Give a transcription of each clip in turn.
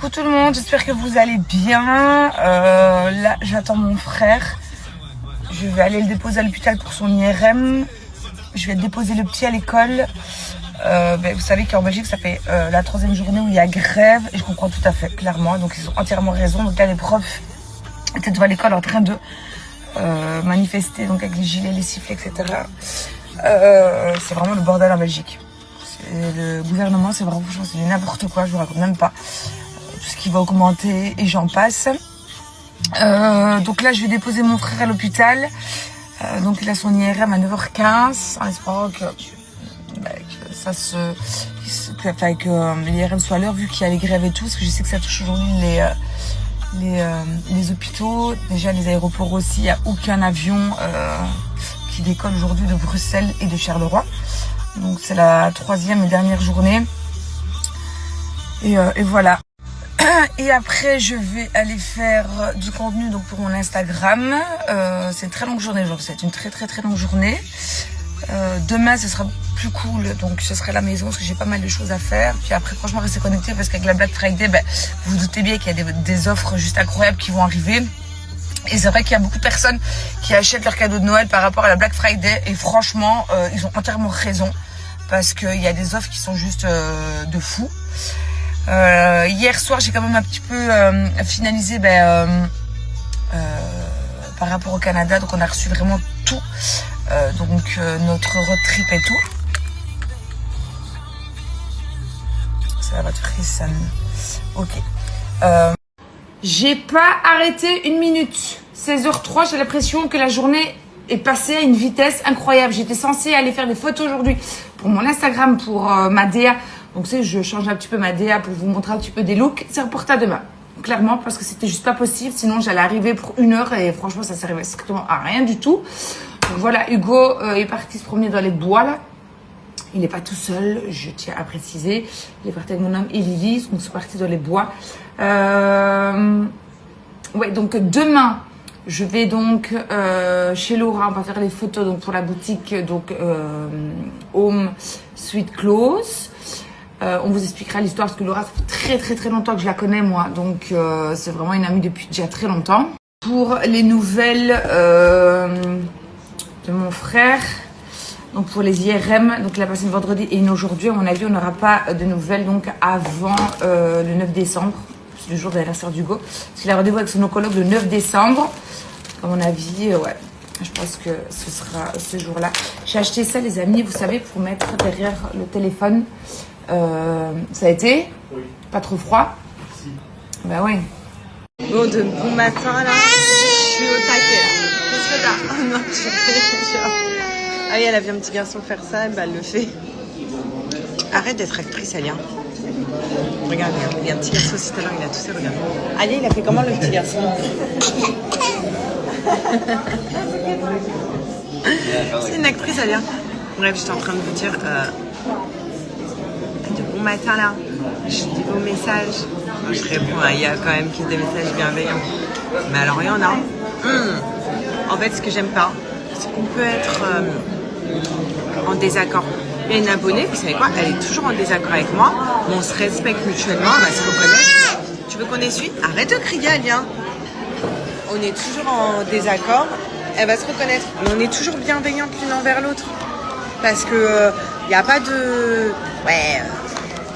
Coucou tout le monde, j'espère que vous allez bien. Là, j'attends mon frère. Je vais aller le déposer à l'hôpital pour son IRM. Je vais déposer le petit à l'école. Vous savez qu'en Belgique, ça fait la 3e journée où il y a grève. Et je comprends tout à fait, clairement. Donc, ils ont entièrement raison. Donc là, les profs étaient devant l'école en train de manifester, donc avec les gilets, les sifflets, etc. C'est vraiment le bordel en Belgique. Le gouvernement, c'est vraiment, franchement, c'est n'importe quoi. Je vous raconte même pas. Tout ce qui va augmenter et j'en passe. Donc là, je vais déposer mon frère à l'hôpital. Donc il a son IRM à 9h15 en espérant que l'IRM soit à l'heure vu qu'il y a les grèves et tout. Parce que je sais que ça touche aujourd'hui les hôpitaux. Déjà les aéroports aussi. Il n'y a aucun avion qui décolle aujourd'hui de Bruxelles et de Charleroi. Donc c'est la 3e et dernière journée. Et voilà. Et après, je vais aller faire du contenu donc pour mon Instagram. C'est une très longue journée, genre c'est une très longue journée. Demain, ce sera plus cool, donc ce sera à la maison parce que j'ai pas mal de choses à faire. Puis après, franchement, restez connectés parce qu'avec la Black Friday, vous vous doutez bien qu'il y a des offres juste incroyables qui vont arriver. Et c'est vrai qu'il y a beaucoup de personnes qui achètent leurs cadeaux de Noël par rapport à la Black Friday. Et franchement, ils ont entièrement raison parce qu'il y a des offres qui sont juste de fou. Hier soir, j'ai quand même un petit peu finalisé par rapport au Canada. Donc, on a reçu vraiment tout. Notre road trip et tout. C'est la voiture qui sonne. Ok. J'ai pas arrêté une minute. 16h03, j'ai l'impression que la journée est passée à une vitesse incroyable. J'étais censée aller faire des photos aujourd'hui pour mon Instagram, pour ma DA. Donc, je change un petit peu ma DA pour vous montrer un petit peu des looks. C'est reporté à demain. Clairement, parce que c'était juste pas possible. Sinon, j'allais arriver pour 1 heure et franchement, ça servait strictement à rien du tout. Donc voilà, Hugo est parti se promener dans les bois là. Il n'est pas tout seul, je tiens à préciser. Il est parti avec mon homme et Lily, donc ils sont partis dans les bois. Ouais, donc demain, je vais donc chez Laura, on va faire les photos donc pour la boutique donc Home Sweet Clothes. On vous expliquera l'histoire parce que Laura, ça fait très longtemps que je la connais moi, donc c'est vraiment une amie depuis déjà très longtemps. Pour les nouvelles de mon frère, donc pour les IRM, donc il a passé une vendredi et une aujourd'hui. À mon avis, on n'aura pas de nouvelles donc avant le 9 décembre, c'est le jour de l'anniversaire d'Hugo, parce qu'il a rendez-vous avec son oncologue le 9 décembre. À mon avis, ouais, je pense que ce sera ce jour-là. J'ai acheté ça, les amis, vous savez, pour mettre derrière le téléphone. Ça a été? Oui. Pas trop froid? Si. Bah ouais. Bon, de bon matin là, je suis au taquet là. Qu'est-ce que t'as? Oh non, tu fais genre... Ah oui, elle a vu un petit garçon faire ça, et bah elle le fait. Arrête d'être actrice, Alia. Regarde, il y a un petit garçon aussi tout à l'heure, il a toussé, regarde. Alia, il a fait comment le petit garçon? C'est une actrice, Alia. Bref, j'étais en train de vous dire... de bon matin là, je dis vos messages. Je réponds, il y a quand même des messages bienveillants. Mais alors il y en a. En fait, ce que j'aime pas, c'est qu'on peut être en désaccord. Il y a une abonnée, vous savez quoi, elle est toujours en désaccord avec moi, mais on se respecte mutuellement, on va se reconnaître. Tu veux qu'on essuie? Arrête de crier, Alien. On est toujours en désaccord, elle va se reconnaître. Mais on est toujours bienveillantes l'une envers l'autre. Parce que il n'y a pas de... Ouais...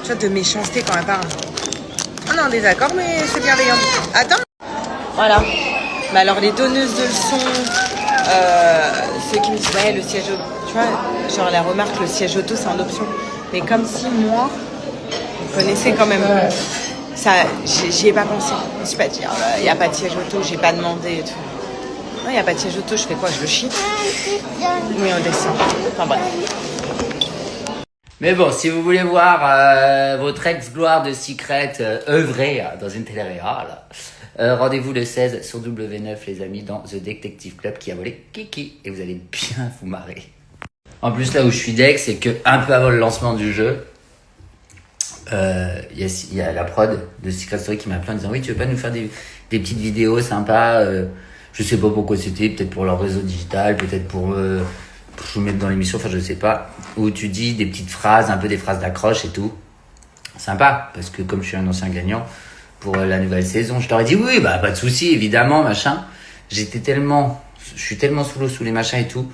tu vois, de méchanceté quand elle parle. On est en désaccord, mais c'est bienveillant. Attends. Voilà. Mais alors, les donneuses de leçons, ceux qui me disent, ouais, le siège auto, tu vois, genre la remarque, le siège auto, c'est en option. Mais comme si moi, vous connaissez quand même, ça, j'y ai pas pensé. Je me suis pas dit, il n'y a pas de siège auto, j'ai pas demandé et tout. Non, il n'y a pas de siège auto, je fais quoi? Je le chie? Oui, on descend. Enfin bref. Mais bon, si vous voulez voir votre ex-gloire de Secret œuvrer dans une télé-réal, rendez-vous le 16 sur W9, les amis, dans The Detective Club qui a volé Kiki. Et vous allez bien vous marrer. En plus, là où je suis deck, c'est que un peu avant le lancement du jeu, il y a la prod de Secret Story qui m'a appelé en disant « Oui, tu veux pas nous faire des petites vidéos sympas ?» Je sais pas pourquoi c'était, peut-être pour leur réseau digital, peut-être pour vous mettre dans l'émission, enfin je sais pas, où tu dis des petites phrases, un peu des phrases d'accroche et tout. Sympa, parce que comme je suis un ancien gagnant, pour la nouvelle saison. Je leur ai dit oui, bah pas de souci, évidemment, machin. Je suis tellement sous l'eau, sous les machins et tout.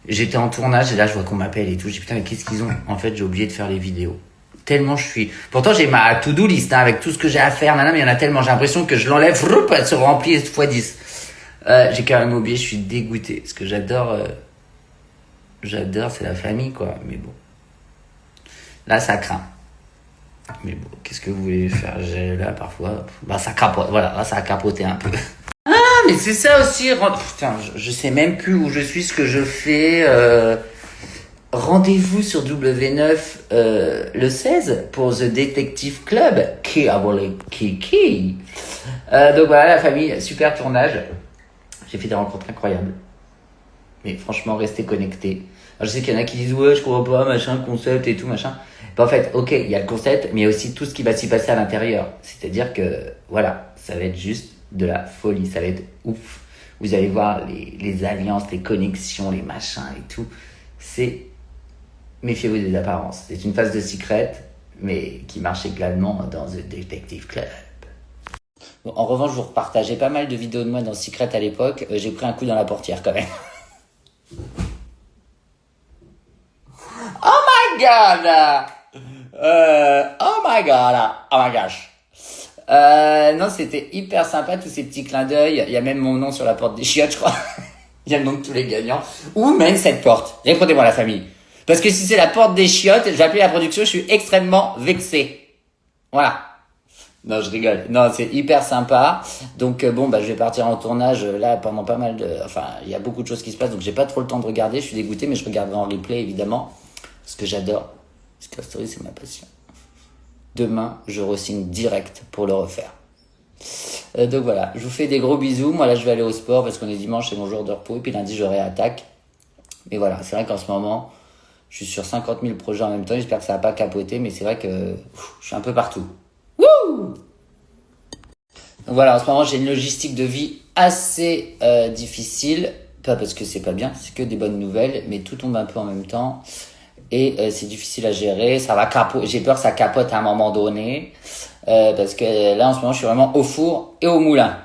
J'étais en tournage et là je vois qu'on m'appelle et tout. Je dis putain mais qu'est-ce qu'ils ont? En fait j'ai oublié de faire les vidéos. Tellement je suis. Pourtant j'ai ma to-do list hein, avec tout ce que j'ai à faire. Mais il y en a tellement. J'ai l'impression que je l'enlève, elle se remplit x 10. J'ai quand même oublié. Je suis dégoûté parce que j'adore c'est la famille quoi. Mais bon, là ça craint. Mais bon, qu'est-ce que vous voulez faire? Là parfois, bah ça capote. Voilà, là ça a capoté un peu. Mais c'est ça aussi. Putain, je sais même plus où je suis, ce que je fais. Rendez-vous sur W9 le 16 pour The Detective Club. Qui a volé Kiki. Donc voilà la famille, super tournage. J'ai fait des rencontres incroyables. Mais franchement, restez connectés. Alors, je sais qu'il y en a qui disent ouais, je comprends pas, machin, concept et tout, machin. Ben, en fait, ok, il y a le concept, mais il y a aussi tout ce qui va s'y passer à l'intérieur. C'est-à-dire que voilà, ça va être juste de la folie, ça va être ouf. Vous allez voir les alliances, les connexions, les machins et tout. Méfiez-vous des apparences. C'est une phase de secret, mais qui marche également dans The Detective Club. Bon, en revanche, je vous repartageais pas mal de vidéos de moi dans Secret à l'époque. J'ai pris un coup dans la portière quand même. Oh my god! Oh my god! Oh my gosh! Non, c'était hyper sympa, tous ces petits clins d'œil. Il y a même mon nom sur la porte des chiottes, je crois. Il y a le nom de tous les gagnants. Où mène cette porte? Répondez-moi la famille. Parce que si c'est la porte des chiottes, je vais appeler la production, je suis extrêmement vexé. Voilà. Non, je rigole. Non, c'est hyper sympa. Donc bon, bah je vais partir en tournage là pendant pas mal de... Enfin, il y a beaucoup de choses qui se passent, donc j'ai pas trop le temps de regarder. Je suis dégoûté, mais je regarderai en replay, évidemment. Parce que j'adore. Secret Story, c'est ma passion. Demain, je re-signe direct pour le refaire. Donc voilà, je vous fais des gros bisous. Moi là, je vais aller au sport parce qu'on est dimanche, c'est mon jour de repos. Et puis lundi, j'aurai attaque. Mais voilà, c'est vrai qu'en ce moment, je suis sur 50 000 projets en même temps. J'espère que ça va pas capoter, mais c'est vrai que je suis un peu partout. Wouh! Donc voilà, en ce moment, j'ai une logistique de vie assez difficile. Pas parce que c'est pas bien, c'est que des bonnes nouvelles, mais tout tombe un peu en même temps. Et c'est difficile à gérer, ça va j'ai peur que ça capote à un moment donné, parce que là en ce moment je suis vraiment au four et au moulin.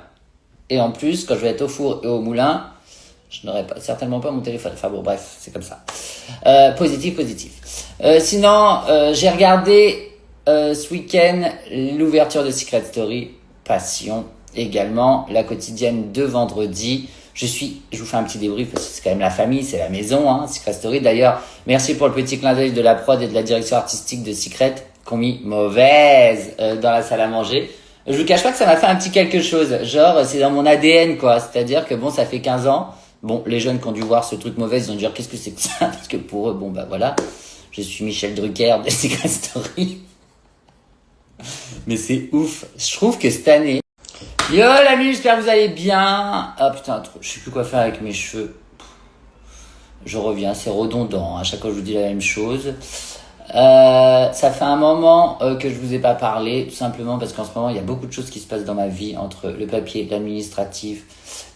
Et en plus, quand je vais être au four et au moulin, je n'aurai certainement pas mon téléphone. Enfin bon, bref, c'est comme ça. Positif. Sinon, j'ai regardé ce week-end l'ouverture de Secret Story, passion également, la quotidienne de vendredi. Je vous fais un petit débrief parce que c'est quand même la famille, c'est la maison, hein, Secret Story. D'ailleurs, merci pour le petit clin d'œil de la prod et de la direction artistique de Secret qui ont mis mauvaise dans la salle à manger. Je vous cache pas que ça m'a fait un petit quelque chose. Genre, c'est dans mon ADN, quoi. C'est-à-dire que bon, ça fait 15 ans. Bon, les jeunes qui ont dû voir ce truc mauvais, ils ont dû dire qu'est-ce que c'est que ça? Parce que pour eux, bon, bah voilà. Je suis Michel Drucker de Secret Story. Mais c'est ouf. Je trouve que cette année, yo l'ami, j'espère que vous allez bien. Ah putain, je sais plus quoi faire avec mes cheveux. Je reviens, c'est redondant. À chaque fois, je vous dis la même chose. Ça fait un moment que je vous ai pas parlé, tout simplement parce qu'en ce moment, il y a beaucoup de choses qui se passent dans ma vie, entre le papier, l'administratif,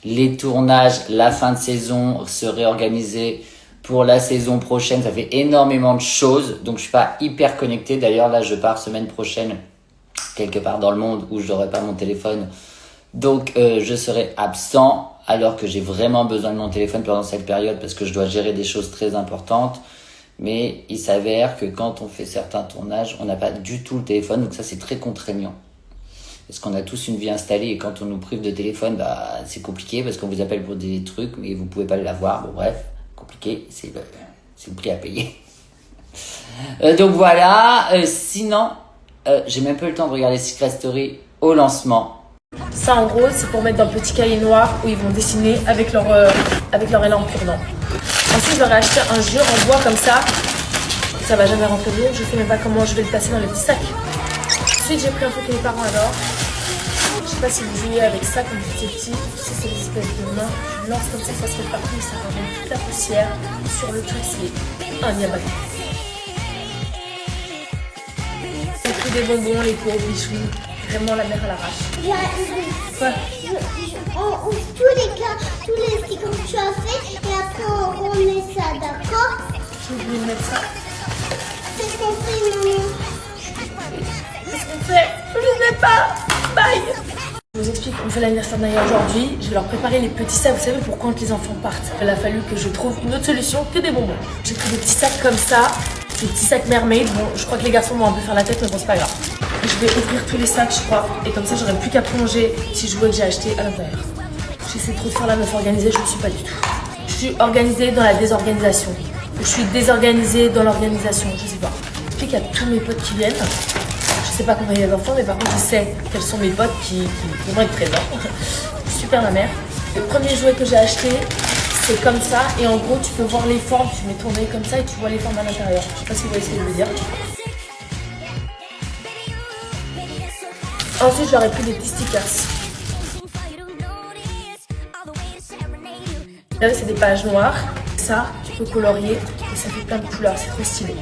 les tournages, la fin de saison, se réorganiser pour la saison prochaine. Ça fait énormément de choses, donc je suis pas hyper connecté. D'ailleurs, là, je pars semaine prochaine quelque part dans le monde où je n'aurai pas mon téléphone. Donc, je serai absent alors que j'ai vraiment besoin de mon téléphone pendant cette période parce que je dois gérer des choses très importantes. Mais il s'avère que quand on fait certains tournages, on n'a pas du tout le téléphone. Donc ça, c'est très contraignant. Parce qu'on a tous une vie installée et quand on nous prive de téléphone, bah, c'est compliqué parce qu'on vous appelle pour des trucs mais vous pouvez pas l'avoir. Bon, bref, compliqué, c'est le prix à payer. Donc voilà, sinon, j'ai même pas eu le temps de regarder Secret Story au lancement. Ça, en gros, c'est pour mettre dans le petit cahier noir où ils vont dessiner avec leur élan cure-dent. Ensuite, j'aurais acheté un jeu en bois comme ça. Ça va jamais rentrer dedans. Je sais même pas comment je vais le passer dans le petit sac. Ensuite, j'ai pris un truc que mes parents adorent. Je sais pas si vous jouez avec ça quand vous étiez petit. Tu sais, c'est des espèces de mains. Je lance comme ça se fait partout. Ça ramène toute la poussière sur le truc. C'est un diable. J'ai pris des bonbons, les pauvres bichous. Vraiment la mère à l'arrache. Ouais. On ouvre tous les sticks que tu as fait et après on met ça, d'accord? J'ai oublié de mettre ça. C'est ce qu'on fait, maman. Qu'est-ce qu'on fait? Je sais pas. Bah travail. Je vous explique, on fait l'anniversaire de Naya aujourd'hui. Je vais leur préparer les petits sacs, vous savez, pour quand les enfants partent. Il a fallu que je trouve une autre solution que des bonbons. J'ai pris des petits sacs comme ça, des petits sacs mermaid. Bon, je crois que les garçons vont un peu faire la tête, mais bon, c'est pas grave. Je vais ouvrir tous les sacs, je crois, et comme ça, j'aurai plus qu'à plonger ces jouets que j'ai achetés à l'intérieur. J'essaie trop de faire la meuf organisée, je ne suis pas du tout. Je suis organisée dans la désorganisation. Ou je suis désorganisée dans l'organisation, je sais pas. Je sais qu'il y a tous mes potes qui viennent. Je sais pas combien il y a d'enfants, mais par contre, je sais quels sont mes potes qui vont être présents. Super ma mère. Le premier jouet que j'ai acheté, c'est comme ça. Et en gros, tu peux voir les formes. Tu mets tourner comme ça et tu vois les formes à l'intérieur. Je sais pas si vous voyez ce que je veux dire. Ensuite, j'aurais pris des petits stickers. Là, c'est des pages noires. Ça, tu peux colorier et ça fait plein de couleurs. C'est trop stylé.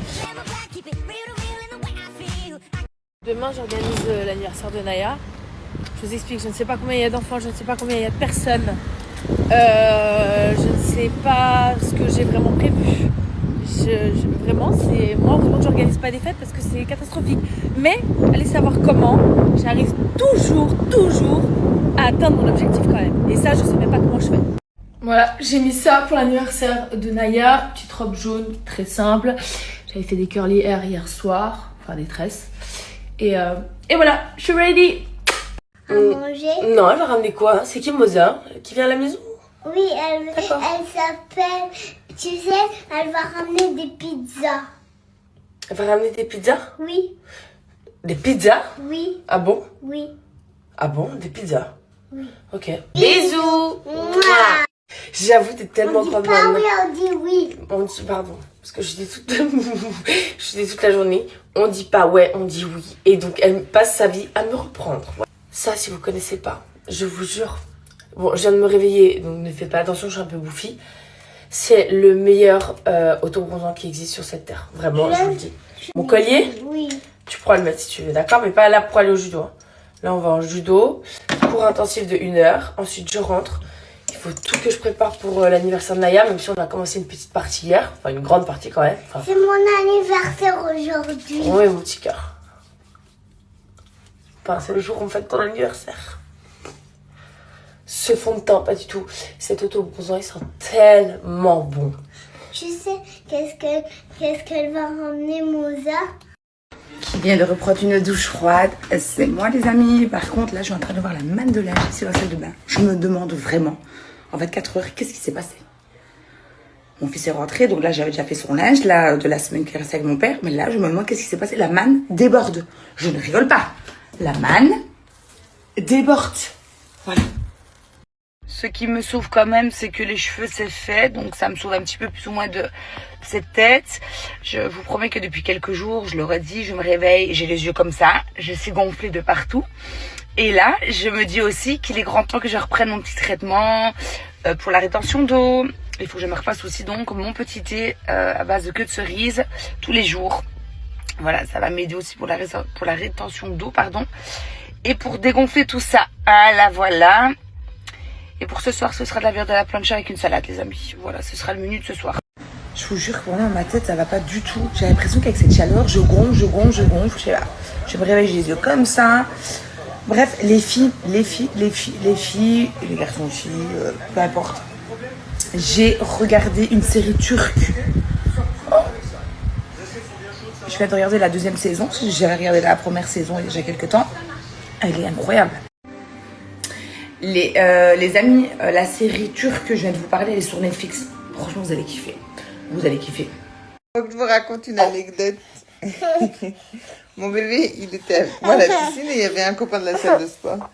Demain, j'organise l'anniversaire de Naya. Je vous explique, je ne sais pas combien il y a d'enfants, je ne sais pas combien il y a de personnes. Je ne sais pas ce que j'ai vraiment prévu. Vraiment, c'est moi, heureusement que je n'organise pas des fêtes parce que c'est catastrophique. Mais, allez savoir comment, j'arrive toujours à atteindre mon objectif quand même. Et ça, je ne sais même pas comment je fais. Voilà, j'ai mis ça pour l'anniversaire de Naya. Petite robe jaune, très simple. J'avais fait des curly hair hier soir, enfin des tresses. Et voilà, je suis ready. À manger? Non, elle va ramener quoi? C'est qui Moza? Qui vient à la maison? Oui, elle s'appelle, tu sais, elle va ramener des pizzas. Elle va ramener des pizzas? Oui, Des pizzas? oui, Ah bon? oui. Ah bon? Des pizzas? Oui. Ok. Bisous. Mouah. J'avoue, t'es tellement On dit grande pas maman. oui, on dit oui. On dit pardon, parce que je dis toute la journée, on dit pas ouais, on dit oui. Et donc elle passe sa vie à me reprendre. Ça, si vous connaissez pas, je vous jure. Bon, je viens de me réveiller, donc ne faites pas attention, je suis un peu bouffie. C'est le meilleur autobronzant qui existe sur cette terre. Vraiment, je vous le dis. Mon collier, Oui. tu pourras le mettre si tu veux, d'accord? Mais pas là pour aller au judo. Hein. Là, on va en judo. Cours intensif de 1 heure. Ensuite, je rentre. Il faut tout que je prépare pour l'anniversaire de Naya, même si on a commencé une petite partie hier. Enfin, une grande partie quand même. Enfin, C'est mon anniversaire aujourd'hui. oui, mon petit cœur. Enfin, c'est le jour où on fête ton anniversaire. Ce fond de teint, pas du tout. Cet autobronzant, il sent tellement bon. Tu sais, qu'est-ce qu'elle va ramener, Moza? Qui vient de reprendre une douche froide, c'est moi les amis. Par contre, là, je suis en train de voir la manne de linge ici dans la salle de bain. Je me demande vraiment, en 24 heures, qu'est-ce qui s'est passé? Mon fils est rentré, donc là, j'avais déjà fait son linge, là, de la semaine qui est restée avec mon père. Mais là, je me demande qu'est-ce qui s'est passé. La manne déborde. Je ne rigole pas. La manne déborde. Voilà. Ce qui me sauve quand même, c'est que les cheveux, c'est fait. Donc, ça me sauve un petit peu plus ou moins de cette tête. Je vous promets que depuis quelques jours, je l'aurais dit, je me réveille, j'ai les yeux comme ça. Je suis gonflée de partout. Et là, je me dis aussi qu'il est grand temps que je reprenne mon petit traitement pour la rétention d'eau. Il faut que je me refasse aussi donc mon petit thé à base de queue de cerise tous les jours. Voilà, ça va m'aider aussi pour la rétention d'eau, pardon. Et pour dégonfler tout ça, voilà. Et pour ce soir, ce sera de la viande de la plancha avec une salade, les amis. Voilà, ce sera le menu de ce soir. Je vous jure que vraiment, ma tête, ça va pas du tout. J'ai l'impression qu'avec cette chaleur, je gonfle. Je sais pas. Je me réveille, j'ai les yeux comme ça. Bref, les filles, et les garçons aussi, peu importe. J'ai regardé une série turque. Je viens de regarder la 2e saison. J'avais regardé la première saison il y a déjà quelques temps. Elle est incroyable. Les amis, la série turque que je viens de vous parler, elle est sur Netflix. Franchement, vous allez kiffer. Vous allez kiffer. Faut que je vous raconte une anecdote. Mon bébé, il était avec moi à la piscine et il y avait un copain de la salle de sport.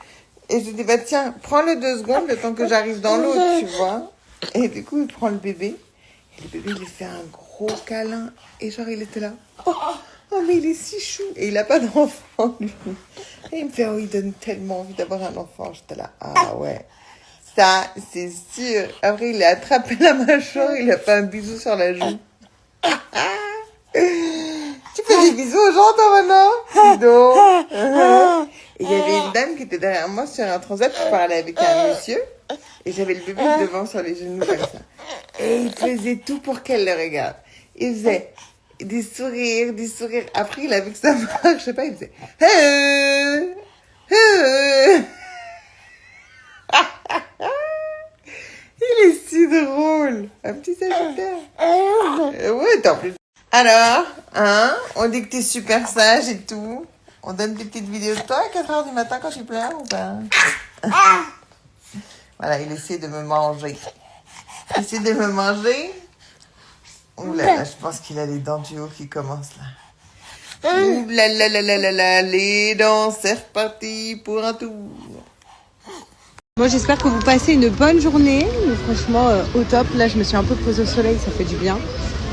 Et je lui dis, bah tiens, prends-le 2 secondes le temps que j'arrive dans l'eau, tu vois. Et du coup, il prend le bébé. Et le bébé, il lui fait un gros câlin. Et genre, il était là. Oh, mais il est si chou. Et il a pas d'enfant, lui. Et il me fait, oh, il donne tellement envie d'avoir un enfant. J'étais là, ah ouais. Ça, c'est sûr. Après, il a attrapé la mâchoire, il a fait un bisou sur la joue. Tu fais des bisous aux gens, toi, maintenant? Dis donc. Et il y avait une dame qui était derrière moi sur un transat, je parlais avec un monsieur. Et j'avais le bébé devant sur les genoux comme ça. Et il faisait tout pour qu'elle le regarde. Il faisait des sourires. Après, il a vu que ça marche, je sais pas, il faisait... Un petit sagittaire. Ouais, t'en plus. Alors, hein, on dit que t'es super sage et tout. On donne des petites vidéos de toi à 4h du matin quand je pleure ou pas? Voilà, il essaie de me manger. Il essaie de me manger. Ouh là là, je pense qu'il a les dents du haut qui commencent là. Ouh là là là là là là, les dents, c'est reparti pour un tour. Moi j'espère que vous passez une bonne journée, mais franchement au top. Là je me suis un peu posée au soleil, ça fait du bien.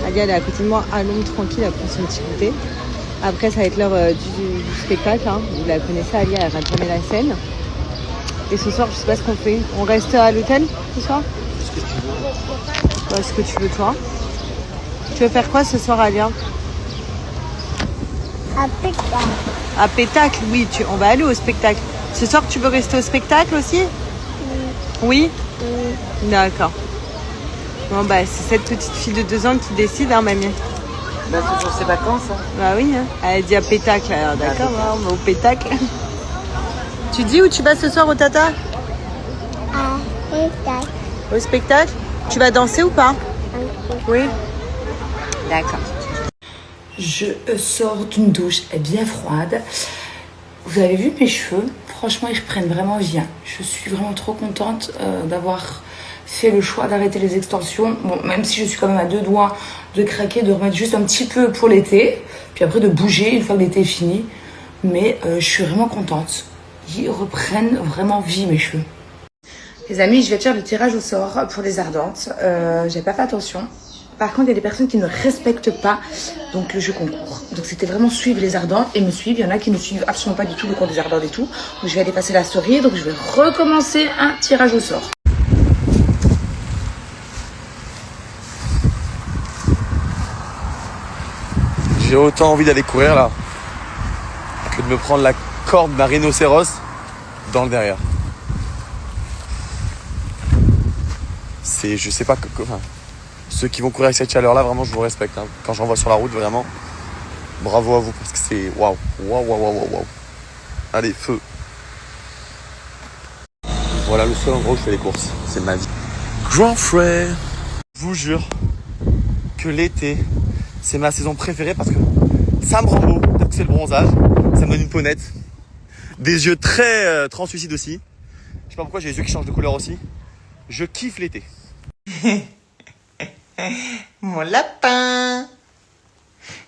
Alia elle est à côté de moi à l'ombre tranquille, elle prend son petit goûter. Après ça va être l'heure du spectacle, hein. Vous la connaissez, Alia elle rate jamais la scène. Et ce soir je sais pas ce qu'on fait. On reste à l'hôtel ce soir? Ce que tu veux toi. Tu veux faire quoi ce soir Alia? Un pétard. À Pétacle, oui, on va aller au spectacle. Ce soir tu veux rester au spectacle aussi? Oui. D'accord. Bon bah c'est cette petite fille de 2 ans qui décide, hein mamie. Bah c'est pour ses vacances. Hein. Bah oui, hein. Elle dit à Pétacle, alors d'accord, hein, on va au Pétacle. Tu dis où tu vas ce soir au Tata? Un pétard. Au spectacle? Tu vas danser ou pas? Oui. D'accord. Je sors d'une douche bien froide. Vous avez vu mes cheveux? Franchement, ils reprennent vraiment bien. Je suis vraiment trop contente d'avoir fait le choix d'arrêter les extensions. Bon, même si je suis quand même à 2 doigts de craquer, de remettre juste un petit peu pour l'été. Puis après de bouger une fois que l'été est fini. Mais je suis vraiment contente. Ils reprennent vraiment vie mes cheveux. Les amis, je vais faire le tirage au sort pour les ardentes. J'ai pas fait attention. Par contre, il y a des personnes qui ne respectent pas donc le jeu concours. Donc c'était vraiment suivre les ardentes et me suivre. Il y en a qui ne suivent absolument pas du tout le compte des ardentes et tout. Donc je vais aller passer la story. Donc je vais recommencer un tirage au sort. J'ai autant envie d'aller courir là que de me prendre la corde d'un rhinocéros dans le derrière. C'est, je sais pas, enfin, ceux qui vont courir avec cette chaleur là, vraiment je vous respecte. Hein. Quand j'en vois sur la route, vraiment, bravo à vous parce que c'est waouh, waouh, waouh, waouh, waouh. Allez, feu. Voilà le seul endroit où je fais les courses, c'est ma vie. Grand frère, je vous jure que l'été, c'est ma saison préférée parce que ça me rend beau, peut-être que c'est le bronzage, ça me donne une peau nette, des yeux très translucides aussi. Je sais pas pourquoi j'ai les yeux qui changent de couleur aussi. Je kiffe l'été. Mon lapin.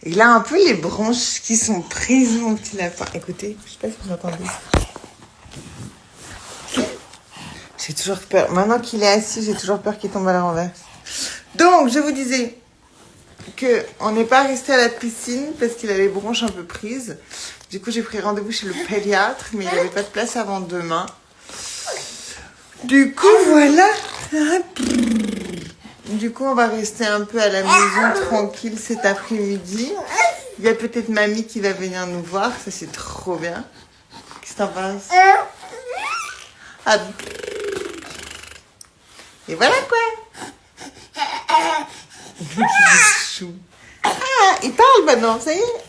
Il a un peu les branches qui sont prises, mon petit lapin. Écoutez, je sais pas si vous entendez. J'ai toujours peur. Maintenant qu'il est assis, j'ai toujours peur qu'il tombe à la renverse. Donc, je vous disais que on n'est pas resté à la piscine parce qu'il a les branches un peu prises. Du coup, j'ai pris rendez-vous chez le pédiatre, mais il n'y avait pas de place avant demain. Du coup, voilà. Du coup, on va rester un peu à la maison tranquille cet après-midi. Il y a peut-être mamie qui va venir nous voir. Ça, c'est trop bien. Qu'est-ce que t'en penses? Ah. Et voilà quoi. Chou. Ah, il parle maintenant, ça y est.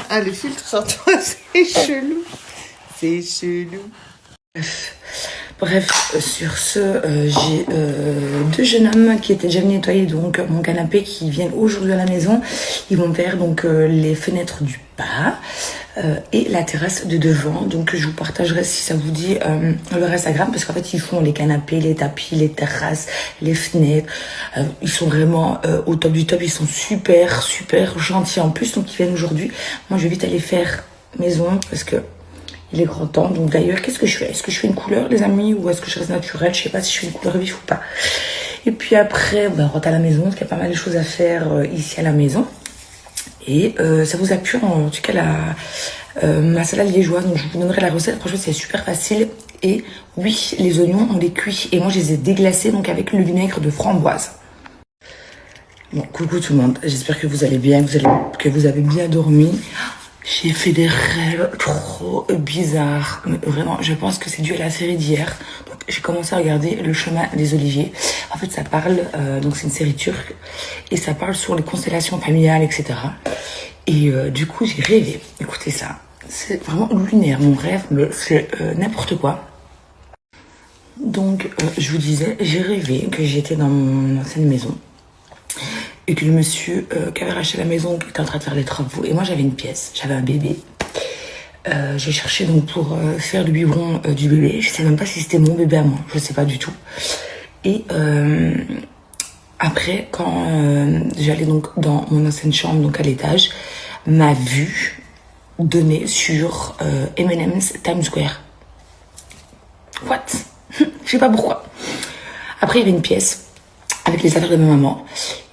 Ah, le filtre sur toi, c'est chelou. C'est chelou. Bref, sur ce, j'ai 2 jeunes hommes qui étaient déjà venus nettoyer donc mon canapé qui viennent aujourd'hui à la maison. Ils vont faire donc les fenêtres du bas et la terrasse de devant. Donc je vous partagerai si ça vous dit leur Instagram parce qu'en fait ils font les canapés, les tapis, les terrasses, les fenêtres. Ils sont vraiment au top du top. Ils sont super gentils en plus. Donc ils viennent aujourd'hui. Moi je vais vite aller faire maison parce que il est grand temps. Donc d'ailleurs, qu'est-ce que je fais? Est-ce que je fais une couleur, les amis, ou est-ce que je reste naturelle? Je sais pas si je fais une couleur vif ou pas. Et puis après, on rentre à la maison, parce qu'il y a pas mal de choses à faire ici à la maison. Et ça vous appuie en tout cas ma salade liégeoise. Donc je vous donnerai la recette. Franchement, c'est super facile. Et oui, les oignons, on les cuit. Et moi, je les ai déglacés donc avec le vinaigre de framboise. Bon, coucou tout le monde. J'espère que vous allez bien, que vous avez bien dormi. J'ai fait des rêves trop bizarres. Mais vraiment, je pense que c'est dû à la série d'hier. Donc, j'ai commencé à regarder Le Chemin des Oliviers. En fait, ça parle, donc c'est une série turque, et ça parle sur les constellations familiales, etc. Et du coup, j'ai rêvé. Écoutez ça. C'est vraiment lunaire, mon rêve, mais c'est n'importe quoi. Donc, je vous disais, j'ai rêvé que j'étais dans mon ancienne maison et que le monsieur qui avait racheté la maison était en train de faire les travaux. Et moi, j'avais une pièce, j'avais un bébé. J'ai cherché donc pour faire le biberon du bébé. Je sais même pas si c'était mon bébé à moi, je sais pas du tout. Et après, quand j'allais donc dans mon ancienne chambre, donc à l'étage, ma vue donnait sur M&M's Times Square. What? Je sais pas pourquoi. Après, il y avait une pièce avec les affaires de ma maman.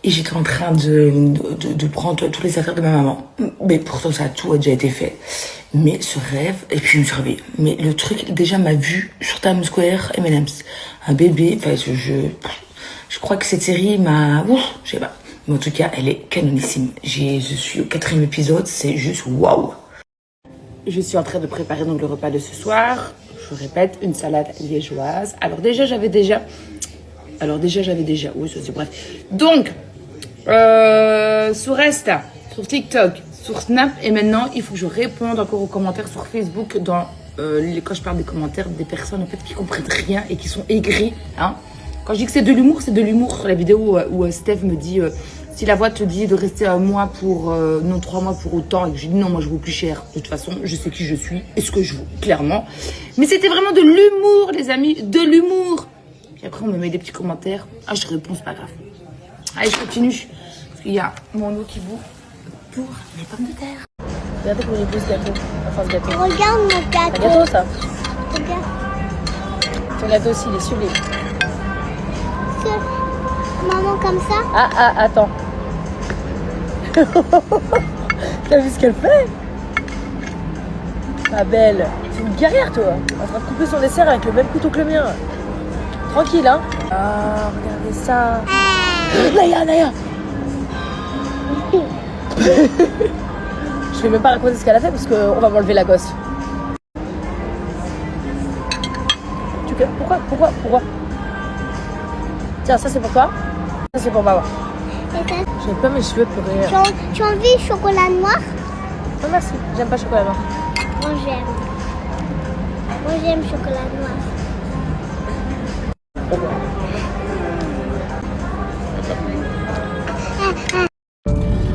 Et j'étais en train de prendre toutes les affaires de ma maman. Mais pourtant, ça a tout déjà été fait. Mais ce rêve, et puis je me suis réveillée. Mais le truc, déjà, ma vue sur Times Square, M&M's, un bébé, enfin, je crois que cette série m'a... Ouf, je sais pas. Mais en tout cas, elle est canonissime. Je suis au 4e épisode, c'est juste waouh. Je suis en train de préparer donc le repas de ce soir. Je répète, une salade liégeoise. Alors déjà, j'avais déjà... Oui, ça c'est bref. Donc, sur Insta, sur TikTok, sur Snap, et maintenant, il faut que je réponde encore aux commentaires sur Facebook. Quand je parle des commentaires des personnes en fait qui comprennent rien et qui sont aigris. Hein. Quand je dis que c'est de l'humour, c'est de l'humour. Sur la vidéo où Steph me dit si la voix te dit de rester un mois pour non 3 mois pour autant, et que je dis non, moi je vaux plus cher. De toute façon, je sais qui je suis et ce que je vaux, clairement. Mais c'était vraiment de l'humour, les amis, de l'humour. Puis après, on me met des petits commentaires. Ah, je réponds, c'est pas grave. Allez, je continue. Parce qu'il y a mon eau qui bout pour les pommes de terre. Regardez comment il est beau ce gâteau. Enfin, ce gâteau. Regarde mon Un gâteau. gâteau, ça. Regarde. Ton gâteau aussi, il est sublime. Maman comme ça. Ah, attends. T'as vu ce qu'elle fait? Ma belle. C'est une guerrière, toi. En train de couper son dessert avec le même couteau que le mien. Tranquille, hein. Ah, regardez ça. Naya. Je vais même pas raconter ce qu'elle a fait parce qu'on va m'enlever la gosse. Pourquoi? Tiens, ça c'est pour toi. Ça c'est pour maman. J'aime pas mes cheveux pour rire. Tu as envie de chocolat noir? Non merci, j'aime pas le chocolat noir. Moi j'aime chocolat noir.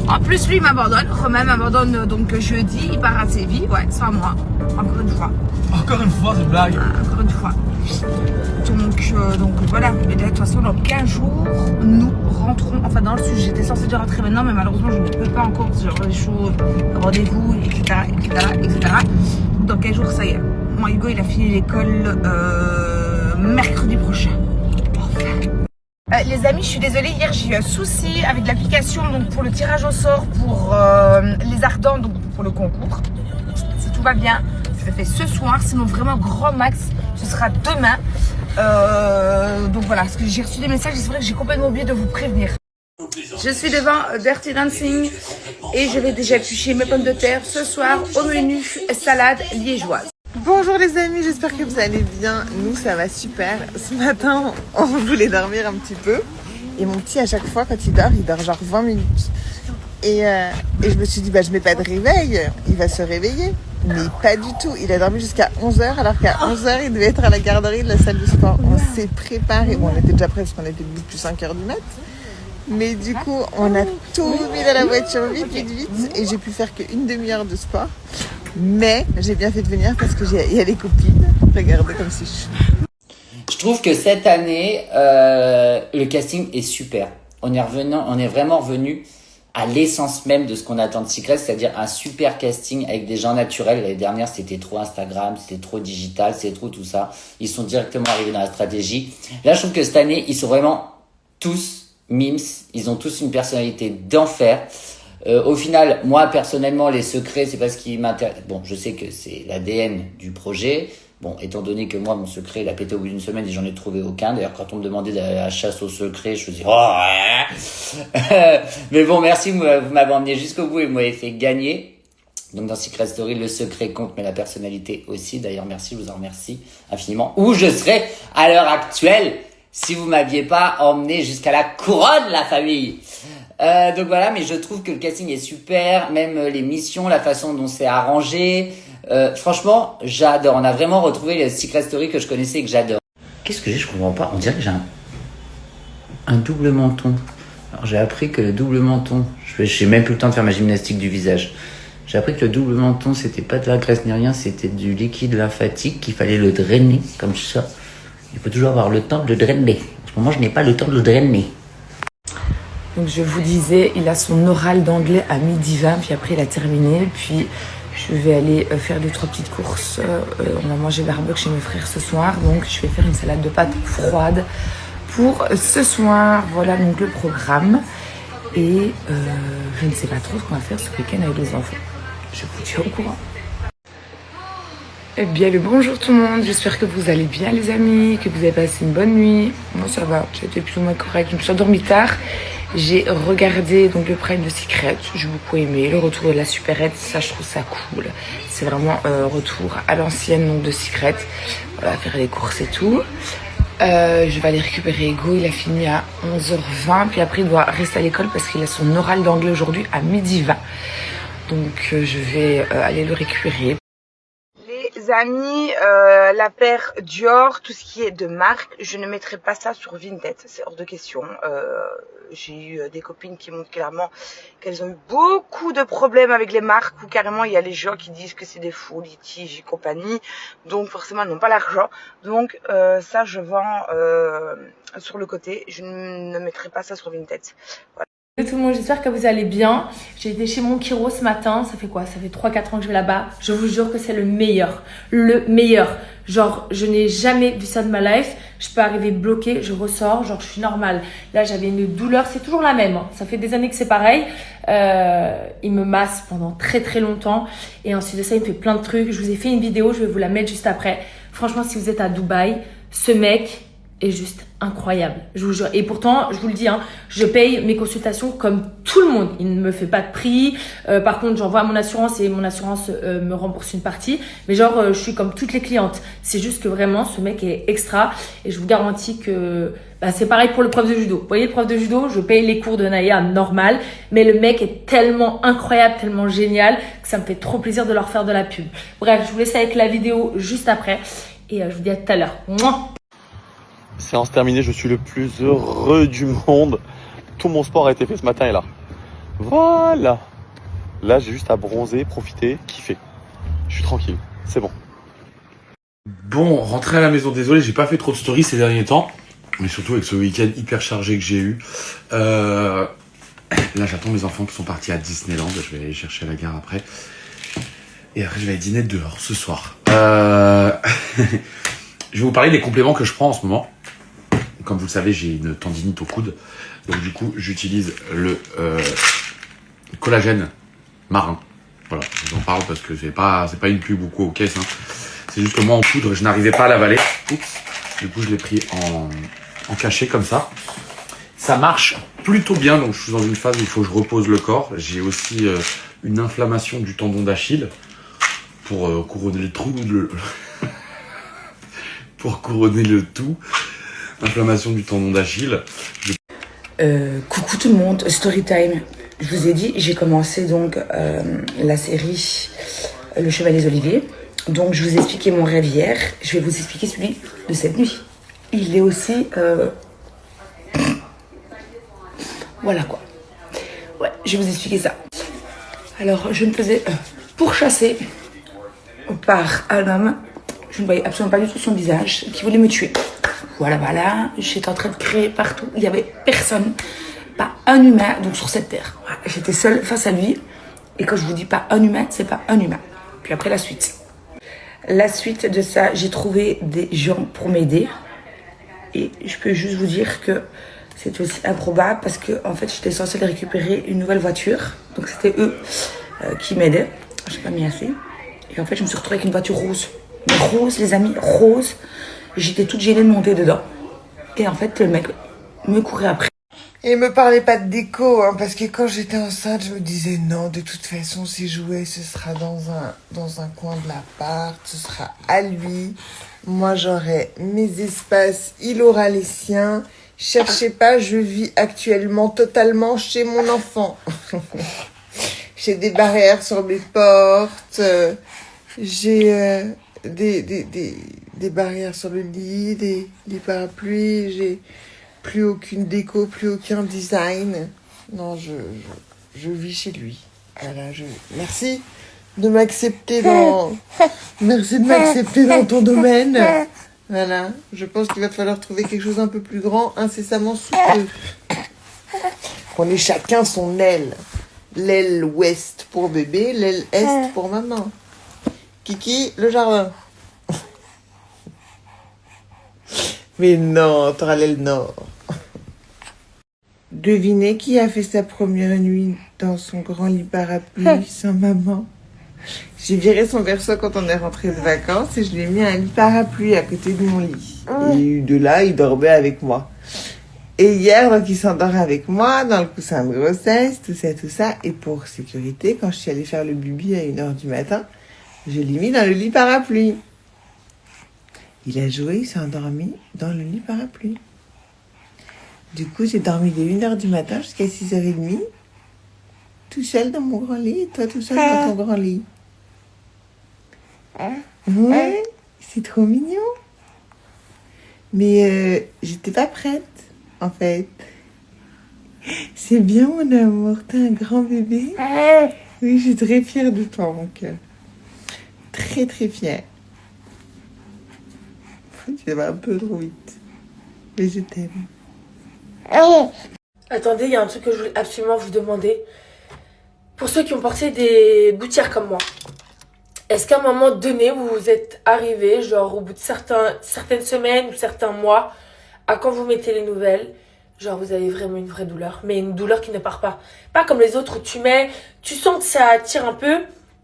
En plus, lui m'abandonne. Romain m'abandonne donc jeudi. Il part à Séville. Ouais, sans moi. Encore une fois. Encore une fois, c'est blague. Encore une fois. Donc voilà. Et de toute façon, dans 15 jours, nous rentrons. Enfin, dans le sud, j'étais censée déjà rentrer maintenant, mais malheureusement, je ne peux pas encore. Genre des choses, rendez-vous, etc. Dans 15 jours, ça y est. Moi, Hugo, il a fini l'école mercredi prochain. Les amis, je suis désolée, hier j'ai eu un souci avec l'application donc pour le tirage au sort pour les ardents, donc pour le concours. Si tout va bien, je le fais ce soir, sinon vraiment grand max, ce sera demain. Donc voilà, parce que j'ai reçu des messages et c'est vrai que j'ai complètement oublié de vous prévenir. Je suis devant Dirty Dancing et je vais déjà éplucher mes pommes de terre ce soir au menu salade liégeoise. Bonjour les amis, j'espère que vous allez bien. Nous, ça va super. Ce matin, on voulait dormir un petit peu. Et mon petit, à chaque fois, quand il dort genre 20 minutes. Et je me suis dit, je mets pas de réveil, il va se réveiller. Mais pas du tout. Il a dormi jusqu'à 11h, alors qu'à 11h, il devait être à la garderie de la salle de sport. On s'est préparé. Bon, on était déjà prêts parce qu'on était debout depuis 5h du mat'. Mais du coup, on a tout mis dans la voiture vite. Et j'ai pu faire qu'une demi-heure de sport. Mais j'ai bien fait de venir parce qu'il y a les copines. Regardez comme c'est chou. Je trouve que cette année, le casting est super. On est vraiment revenu à l'essence même de ce qu'on attend de Secret, c'est-à-dire un super casting avec des gens naturels. L'année dernière, c'était trop Instagram, c'était trop digital, c'était trop tout ça. Ils sont directement arrivés dans la stratégie. Là, je trouve que cette année, ils sont vraiment tous mimes. Ils ont tous une personnalité d'enfer. Au final, moi, personnellement, les secrets, c'est pas ce qui m'intéresse. Bon, je sais que c'est l'ADN du projet. Bon, étant donné que moi, mon secret, il a pété au bout d'une semaine et j'en ai trouvé aucun. D'ailleurs, quand on me demandait d'aller à la chasse au secret, je me dis, oh, ouais. Mais bon, merci, vous m'avez emmené jusqu'au bout et vous m'avez fait gagner. Donc, dans Secret Story, le secret compte, mais la personnalité aussi. D'ailleurs, merci, je vous en remercie infiniment. Où je serais à l'heure actuelle si vous m'aviez pas emmené jusqu'à la couronne, la famille. Donc voilà, mais je trouve que le casting est super, même les missions, la façon dont c'est arrangé. Franchement, j'adore. On a vraiment retrouvé le Secret Story que je connaissais et que j'adore. Qu'est-ce que j'ai? Je comprends pas. On dirait que j'ai un double menton. Alors j'ai appris que le double menton, j'ai même plus le temps de faire ma gymnastique du visage. J'ai appris que le double menton, c'était pas de la graisse ni rien, c'était du liquide lymphatique qu'il fallait le drainer comme ça. Il faut toujours avoir le temps de le drainer. En ce moment, je n'ai pas le temps de le drainer. Donc je vous disais, il a son oral d'anglais à 12h20, puis après il a terminé, puis je vais aller faire 2-3 petites courses. On va manger barbecue chez mes frères ce soir, donc je vais faire une salade de pâtes froide pour ce soir. Voilà donc le programme. Et je ne sais pas trop ce qu'on va faire ce week-end avec les enfants. Je vous tiens au courant. Eh bien, le bonjour tout le monde. J'espère que vous allez bien les amis, que vous avez passé une bonne nuit. Moi ça va, j'ai été plus ou moins correct. Je me suis endormie tard. J'ai regardé donc le Prime de Secret. J'ai beaucoup aimé. Le retour de la supérette, ça je trouve ça cool. C'est vraiment retour à l'ancienne donc de Secret. Voilà, faire les courses et tout. Je vais aller récupérer Ego, il a fini à 11h20, puis après il doit rester à l'école parce qu'il a son oral d'anglais aujourd'hui à 12h20. Donc je vais aller le récupérer. Les amis, la paire Dior, tout ce qui est de marque, je ne mettrai pas ça sur Vinted, c'est hors de question. J'ai eu des copines qui montrent clairement qu'elles ont eu beaucoup de problèmes avec les marques, où carrément il y a les gens qui disent que c'est des fous, litiges et compagnie, donc forcément elles n'ont pas l'argent. Donc ça je vends sur le côté, je ne mettrai pas ça sur Vinted. Voilà. Salut tout le monde, j'espère que vous allez bien. J'ai été chez mon chiro ce matin, ça fait quoi? Ça fait 3-4 ans que je vais là-bas. Je vous jure que c'est le meilleur. Le meilleur. Genre, je n'ai jamais vu ça de ma life. Je peux arriver bloquée, je ressors, genre je suis normale. Là, j'avais une douleur, c'est toujours la même. Hein. Ça fait des années que c'est pareil. Il me masse pendant très très longtemps. Et ensuite de ça, il me fait plein de trucs. Je vous ai fait une vidéo, je vais vous la mettre juste après. Franchement, si vous êtes à Dubaï, ce mec est juste incroyable, je vous jure. Et pourtant, je vous le dis, hein, je paye mes consultations comme tout le monde. Il ne me fait pas de prix. Par contre, j'envoie à mon assurance et mon assurance me rembourse une partie. Mais genre, je suis comme toutes les clientes. C'est juste que vraiment, ce mec est extra. Et je vous garantis que c'est pareil pour le prof de judo. Vous voyez, le prof de judo, je paye les cours de Naya normal. Mais le mec est tellement incroyable, tellement génial que ça me fait trop plaisir de leur faire de la pub. Bref, je vous laisse avec la vidéo juste après. Et je vous dis à tout à l'heure. Mouah. Séance terminée, je suis le plus heureux du monde. Tout mon sport a été fait ce matin et là. Voilà. Là, j'ai juste à bronzer, profiter, kiffer. Je suis tranquille, c'est bon. Bon, rentrer à la maison, désolé, j'ai pas fait trop de stories ces derniers temps. Mais surtout avec ce week-end hyper chargé que j'ai eu. Là, j'attends mes enfants qui sont partis à Disneyland. Je vais aller les chercher à la gare après. Et après, je vais aller dîner dehors ce soir. Je vais vous parler des compléments que je prends en ce moment. Comme vous le savez, j'ai une tendinite au coude. Donc du coup, j'utilise le collagène marin. Voilà, je vous en parle parce que c'est pas une pub ou quoi aux caisses. Hein. C'est juste que moi, en poudre, je n'arrivais pas à l'avaler. Oups. Du coup, je l'ai pris en cachet comme ça. Ça marche plutôt bien. Donc je suis dans une phase où il faut que je repose le corps. J'ai aussi une inflammation du tendon d'Achille pour couronner le trou pour couronner le tout. Inflammation du tendon d'Achille. Coucou tout le monde, story time. Je vous ai dit, j'ai commencé donc la série Le Chevalier des Oliviers. Donc je vous ai expliqué mon rêve hier. Je vais vous expliquer celui de cette nuit. Il est aussi... Voilà quoi. Ouais, je vais vous expliquer ça. Alors je me faisais pourchasser par un homme. Je ne voyais absolument pas du tout son visage, qui voulait me tuer. Voilà, j'étais en train de crier partout. Il n'y avait personne, pas un humain donc sur cette terre. Voilà, j'étais seule face à lui. Et quand je vous dis pas un humain, c'est pas un humain. Puis après la suite. La suite de ça, j'ai trouvé des gens pour m'aider. Et je peux juste vous dire que c'est aussi improbable parce que en fait, j'étais censée récupérer une nouvelle voiture. Donc c'était eux qui m'aidaient. Je n'ai pas mis assez. Et en fait, je me suis retrouvée avec une voiture rose. Mais rose, les amis, rose. J'étais toute gênée de monter dedans. Et en fait, le mec me courait après. Et me parlait pas de déco, hein, parce que quand j'étais enceinte, je me disais non, de toute façon, ses jouets, ce sera dans un coin de l'appart, ce sera à lui. Moi, j'aurai mes espaces, il aura les siens. Cherchez pas, je vis actuellement totalement chez mon enfant. J'ai des barrières sur mes portes, j'ai des barrières sur le lit, des parapluies. J'ai plus aucune déco, plus aucun design. Non, je vis chez lui. Voilà, merci de m'accepter merci de m'accepter dans ton domaine. Voilà, je pense qu'il va falloir trouver quelque chose un peu plus grand, incessamment sous peu. On est chacun son aile. L'aile ouest pour bébé, l'aile est pour maman. Kiki, le jardin. Mais non, t'auras l'aile nord. Devinez qui a fait sa première nuit dans son grand lit parapluie sans maman. J'ai viré son berceau quand on est rentré de vacances et je lui ai mis un lit parapluie à côté de mon lit. Et de là, il dormait avec moi. Et hier, donc, il s'endort avec moi dans le coussin de grossesse, tout ça. Et pour sécurité, quand je suis allée faire le bubi à 1h du matin, je l'ai mis dans le lit parapluie. Il a joué, il s'est endormi dans le lit parapluie. Du coup, j'ai dormi de 1h du matin jusqu'à 6h30, tout seul dans mon grand lit, et toi tout seul dans ton grand lit. Ouais, c'est trop mignon. Mais j'étais pas prête, en fait. C'est bien, mon amour, t'es un grand bébé. Oui, je suis très fière de toi, mon cœur. Très, très fière. Tu vas un peu trop vite. Mais je t'aime. Attendez, il y a un truc que je voulais absolument vous demander. Pour ceux qui ont porté des gouttières comme moi, est-ce qu'à un moment donné, vous vous êtes arrivé, genre au bout de certaines semaines ou certains mois, à quand vous mettez les nouvelles, genre vous avez vraiment une vraie douleur, mais une douleur qui ne part pas. Pas comme les autres où tu sens que ça tire un peu,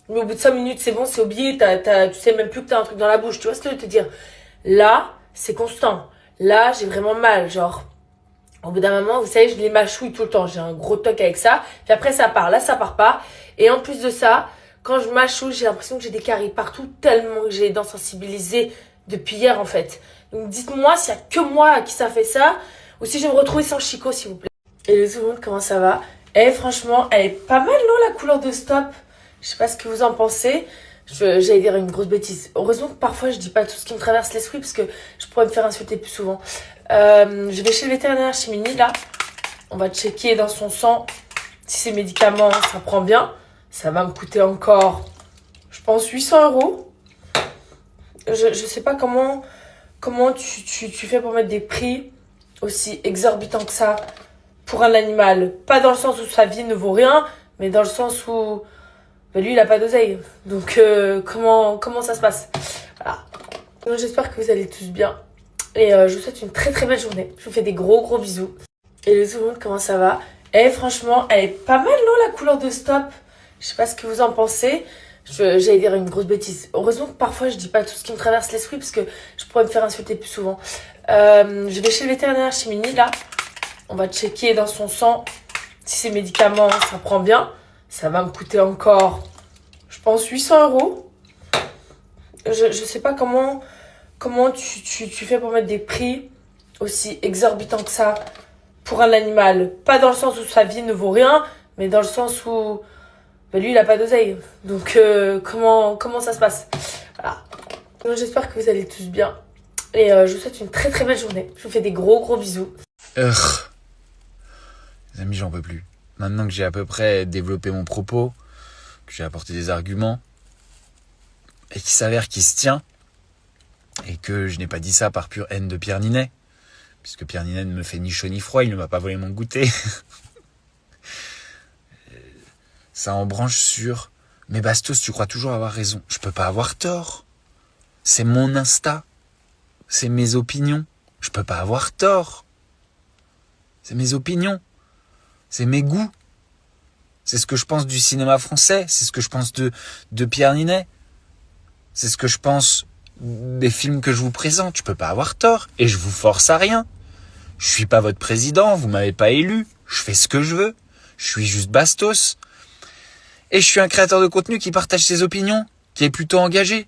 mais au bout de 5 minutes, c'est bon, c'est oublié, tu sais même plus que t'as un truc dans la bouche, tu vois ce que je veux te dire. Là, c'est constant. Là, j'ai vraiment mal, genre... Au bout d'un moment, vous savez, je les mâchouille tout le temps. J'ai un gros toc avec ça. Puis après, ça part. Là, ça part pas. Et en plus de ça, quand je mâchouille, j'ai l'impression que j'ai des caries partout tellement que j'ai les dents sensibilisées depuis hier, en fait. Donc, dites-moi s'il y a que moi à qui ça fait ça ou si je vais me retrouver sans Chico, s'il vous plaît. Et tout le monde, comment ça va? Franchement, elle est pas mal, non, la couleur de Stop? Je sais pas ce que vous en pensez. J'allais dire une grosse bêtise. Heureusement que parfois, je dis pas tout ce qui me traverse l'esprit parce que je pourrais me faire insulter plus souvent. Je vais chez le vétérinaire, chez Mini, là. On va checker dans son sang si ces médicaments, ça prend bien. Ça va me coûter encore, je pense, 800 €. Je sais pas comment tu fais pour mettre des prix aussi exorbitants que ça pour un animal. Pas dans le sens où sa vie ne vaut rien, mais dans le sens où lui, il a pas d'oseille. Donc, comment ça se passe? Voilà. Donc, j'espère que vous allez tous bien. Et je vous souhaite une très très belle journée. Je vous fais des gros bisous. Et tout le monde, comment ça va? Franchement, elle est pas mal, non, la couleur de Stop? Je sais pas ce que vous en pensez. J'allais dire une grosse bêtise. Heureusement que parfois, je dis pas tout ce qui me traverse l'esprit parce que je pourrais me faire insulter plus souvent. Je vais chez le vétérinaire, chez Mini, là. On va checker dans son sang si ces médicaments, ça prend bien. Ça va me coûter encore, je pense, 800 €. Je sais pas comment tu fais pour mettre des prix aussi exorbitants que ça pour un animal. Pas dans le sens où sa vie ne vaut rien, mais dans le sens où lui, il a pas d'oseille. Donc, comment ça se passe? Voilà. Donc, j'espère que vous allez tous bien. Et je vous souhaite une très très belle journée. Je vous fais des gros bisous. Les amis, j'en peux plus. Maintenant que j'ai à peu près développé mon propos, que j'ai apporté des arguments, et qu'il s'avère qu'il se tient, et que je n'ai pas dit ça par pure haine de Pierre Ninet, puisque Pierre Ninet ne me fait ni chaud ni froid, il ne m'a pas volé mon goûter. Ça embranche sur « Mais Bastos, tu crois toujours avoir raison. Je peux pas avoir tort. C'est mon Insta. C'est mes opinions. Je peux pas avoir tort. C'est mes opinions. C'est mes goûts. C'est ce que je pense du cinéma français. C'est ce que je pense de Pierre Ninet. C'est ce que je pense des films que je vous présente. Je peux pas avoir tort. Et je vous force à rien. Je suis pas votre président. Vous m'avez pas élu. Je fais ce que je veux. Je suis juste Bastos. Et je suis un créateur de contenu qui partage ses opinions, qui est plutôt engagé.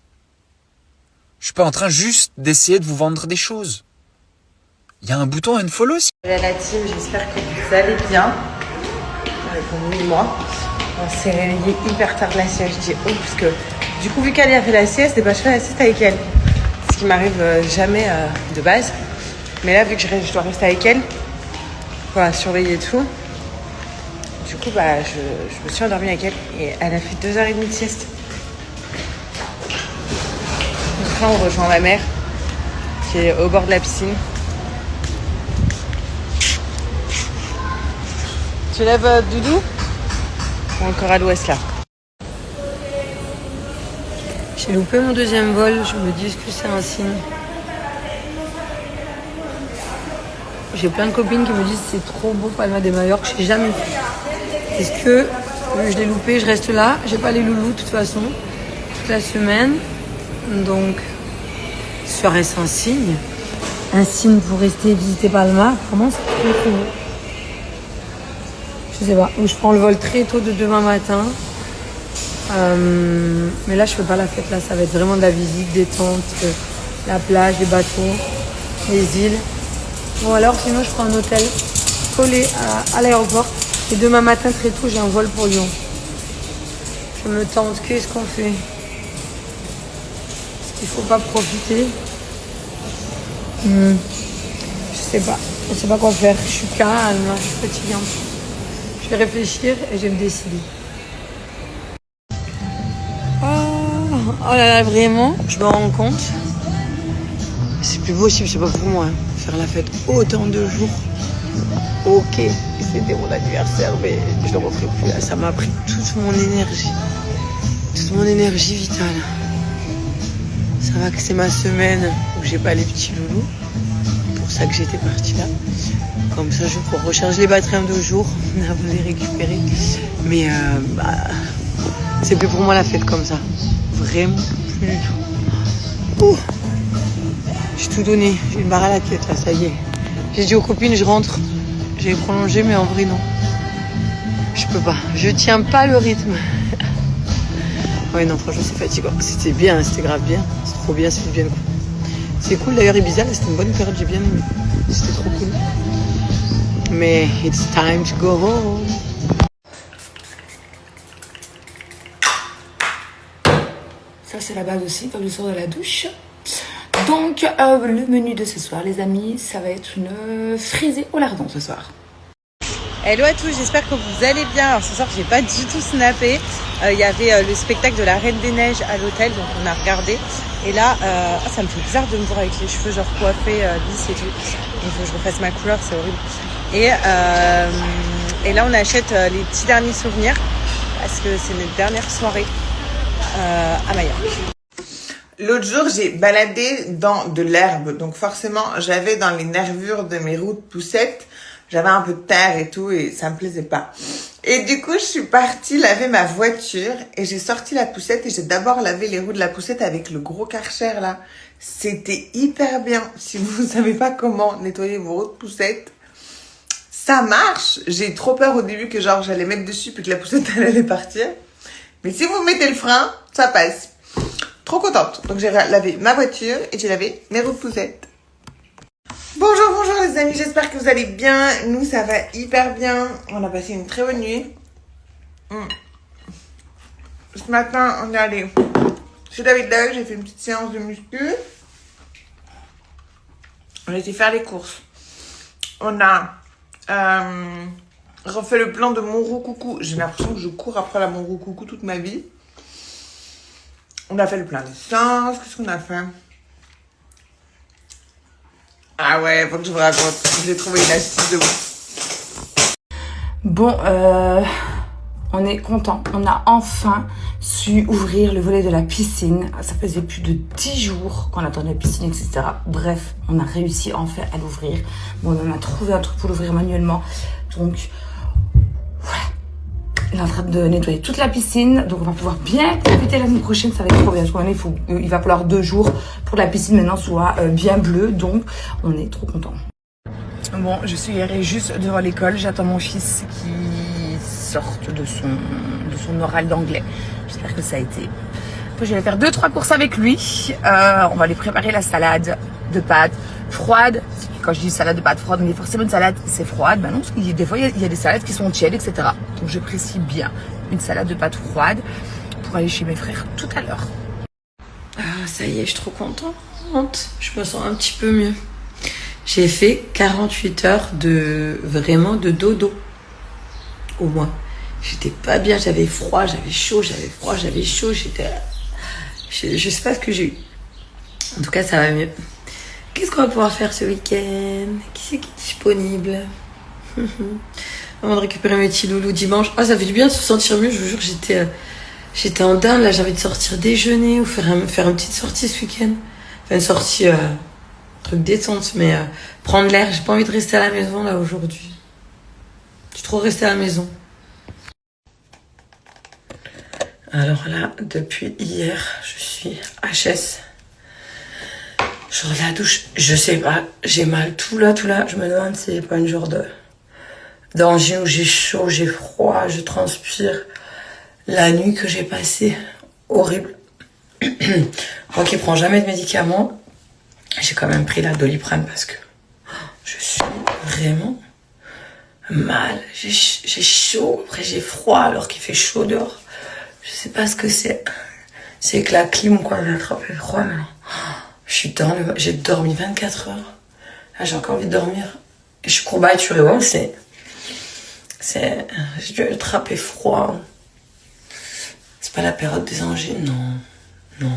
Je suis pas en train juste d'essayer de vous vendre des choses. Il y a un bouton unfollow. Salut la team, j'espère que vous allez bien. Répondez-moi. On s'est réveillé hyper tard la sieste. Je dis oh, parce que du coup, vu qu'elle a fait la sieste, et ben, je fais la sieste avec elle. Ce qui m'arrive jamais de base. Mais là, vu que je dois rester avec elle, pour la surveiller et tout, du coup, bah, je me suis endormie avec elle et elle a fait 2h30 de sieste. Donc là, on rejoint ma mère qui est au bord de la piscine. Tu lèves Doudou ou encore à l'ouest là? J'ai loupé mon deuxième vol, je me dis que c'est un signe. J'ai plein de copines qui me disent c'est trop beau Palma de Majorque, je n'ai jamais fait. Est-ce que je l'ai loupé, je reste là, j'ai pas les loulous de toute façon, toute la semaine. Donc, serait-ce un signe? Un signe pour rester visiter Palma? Vraiment, c'est trop beau. Je sais pas, ou je prends le vol très tôt de demain matin. Mais là, je fais pas la fête, là, ça va être vraiment de la visite, détente, la plage, les bateaux, les îles. Bon, alors, sinon, je prends un hôtel collé à l'aéroport. Et demain matin, très tôt, j'ai un vol pour Lyon. Je me tente, qu'est-ce qu'on fait? Est-ce qu'il faut pas profiter? Je sais pas. Je sais pas quoi faire. Je suis calme, je suis fatiguante. Je vais réfléchir et je vais me décider. Oh là là, vraiment, je me rends compte. C'est plus possible, c'est pas pour moi. Faire la fête autant de jours. Ok, c'était mon anniversaire, mais je ne le referai plus. Là, ça m'a pris toute mon énergie vitale. Ça va que c'est ma semaine où j'ai pas les petits loulous. C'est pour ça que j'étais partie là. Comme ça, je pourrais recharger les batteries en 2 jours avant de les récupérer. Mais c'est plus pour moi la fête comme ça. Vraiment plus du tout. Ouh. J'ai tout donné. J'ai une barre à la tête là, ça y est. J'ai dit aux copines, je rentre. J'ai prolongé, mais en vrai, non. Je peux pas. Je tiens pas le rythme. Ouais, non, franchement, c'est fatigant. C'était bien, c'était grave bien. C'est trop bien, c'est bien cool. C'est cool d'ailleurs, Ibiza, c'était une bonne période, j'ai bien aimé. C'était trop cool. Mais it's time to go home. Ça, c'est la base aussi, quand je sors de la douche. Donc, le menu de ce soir, les amis, ça va être une frisée au lardon ce soir. Hello à tous, j'espère que vous allez bien. Alors ce soir, j'ai pas du tout snappé. Il y avait le spectacle de la Reine des Neiges à l'hôtel, donc on a regardé. Et là, ça me fait bizarre de me voir avec les cheveux genre coiffés, lisses et tout. Il faut que je refasse ma couleur, c'est horrible. Et là, on achète les petits derniers souvenirs parce que c'est notre dernière soirée à Majorque. L'autre jour, j'ai baladé dans de l'herbe. Donc forcément, j'avais dans les nervures de mes roues de poussette, j'avais un peu de terre et tout et ça me plaisait pas. Et du coup, je suis partie laver ma voiture et j'ai sorti la poussette et j'ai d'abord lavé les roues de la poussette avec le gros Karcher là. C'était hyper bien. Si vous savez pas comment nettoyer vos roues de poussette, ça marche. J'ai eu trop peur au début que genre j'allais mettre dessus puis que la poussette elle allait partir. Mais si vous mettez le frein, ça passe. Trop contente. Donc j'ai lavé ma voiture et j'ai lavé mes roues de poussette. Bonjour les amis, j'espère que vous allez bien. Nous ça va hyper bien. On a passé une très bonne nuit. Ce matin on est allé chez David Doug, j'ai fait une petite séance de muscu. On a été faire les courses. On a refait le plan de Monroe-Coucou. J'ai l'impression que je cours après la Monroe-Coucou toute ma vie. On a fait le plein d'essence. Qu'est-ce qu'on a fait? Ah ouais, faut que je vous raconte. J'ai trouvé une astuce de vous. Bon, on est content. On a enfin su ouvrir le volet de la piscine. Ça faisait plus de 10 jours qu'on attendait la piscine, etc. Bref, on a réussi enfin à l'ouvrir. Bon, on a trouvé un truc pour l'ouvrir manuellement. Donc, voilà. Il est en train de nettoyer toute la piscine, donc on va pouvoir bien profiter l'année prochaine, ça va être trop bien. Parce il va falloir 2 jours pour que la piscine maintenant soit bien bleue, donc on est trop contents. Bon, je suis garée juste devant l'école, j'attends mon fils qui sorte de son oral d'anglais. J'espère que ça a été. Après, je vais faire 2-3 courses avec lui. On va lui préparer la salade de pâtes froide. Quand je dis salade de pâtes froide, on dit forcément une salade, c'est froide. Ben non, parce que des fois, il y a des salades qui sont tièdes, etc. Donc, je précise bien une salade de pâtes froide pour aller chez mes frères tout à l'heure. Ah, ça y est, je suis trop contente. Je me sens un petit peu mieux. J'ai fait 48 heures de dodo. Au moins. J'étais pas bien, j'avais froid, j'avais chaud, j'avais froid, j'avais chaud. Je sais pas ce que j'ai eu. En tout cas, ça va mieux. Qu'est-ce qu'on va pouvoir faire ce week-end? Qui c'est qui est disponible? Avant de récupérer mes petits loulous dimanche. Ah, ça fait du bien de se sentir mieux, je vous jure, j'étais en dinde, là, j'ai envie de sortir déjeuner ou faire une petite sortie ce week-end. Enfin, une sortie, truc détente, mais prendre l'air. J'ai pas envie de rester à la maison, là, aujourd'hui. Je suis trop restée à la maison. Alors là, depuis hier, je suis HS. Genre la douche, je sais pas, j'ai mal tout là. Je me demande si c'est pas une genre d'angine où j'ai chaud, j'ai froid, je transpire. La nuit que j'ai passée, horrible. Moi qui prends jamais de médicaments, j'ai quand même pris la Doliprane parce que je suis vraiment mal. J'ai chaud, après j'ai froid alors qu'il fait chaud dehors. Je sais pas ce que c'est. C'est que la clim ou quoi, j'ai attrapé froid maintenant. J'ai dormi 24 heures. Là, j'ai encore envie de dormir. Et je suis courbaturée, ouais, j'ai dû attraper froid. C'est pas la période des angines, non.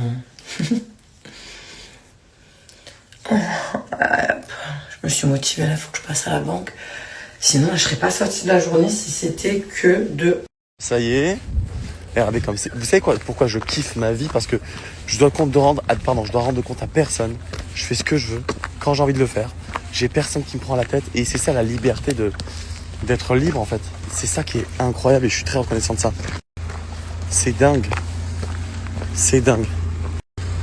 Je me suis motivée, là, il faut que je passe à la banque. Sinon, je serais pas sortie de la journée si c'était que de... Ça y est. Regardez comme c'est. Vous savez quoi, pourquoi je kiffe ma vie? Parce que je dois rendre compte à personne. Je fais ce que je veux, quand j'ai envie de le faire. J'ai personne qui me prend la tête. Et c'est ça la liberté d'être libre en fait. C'est ça qui est incroyable et je suis très reconnaissant de ça. C'est dingue. C'est dingue.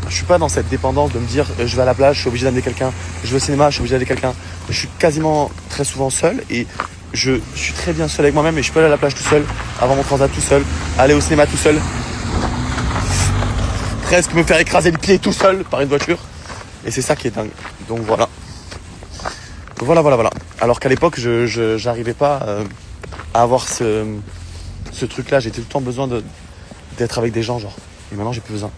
Je suis pas dans cette dépendance de me dire je vais à la plage, je suis obligé d'amener quelqu'un. Je vais au cinéma, je suis obligé d'amener quelqu'un. Je suis quasiment très souvent seul et je suis très bien seul avec moi-même et je peux aller à la plage tout seul, avoir mon transat tout seul, aller au cinéma tout seul, presque me faire écraser le pied tout seul par une voiture. Et c'est ça qui est dingue. Donc voilà. Voilà. Alors qu'à l'époque, je j'arrivais pas à avoir ce truc-là. J'ai tout le temps besoin d'être avec des gens, genre. Et maintenant, j'ai plus besoin.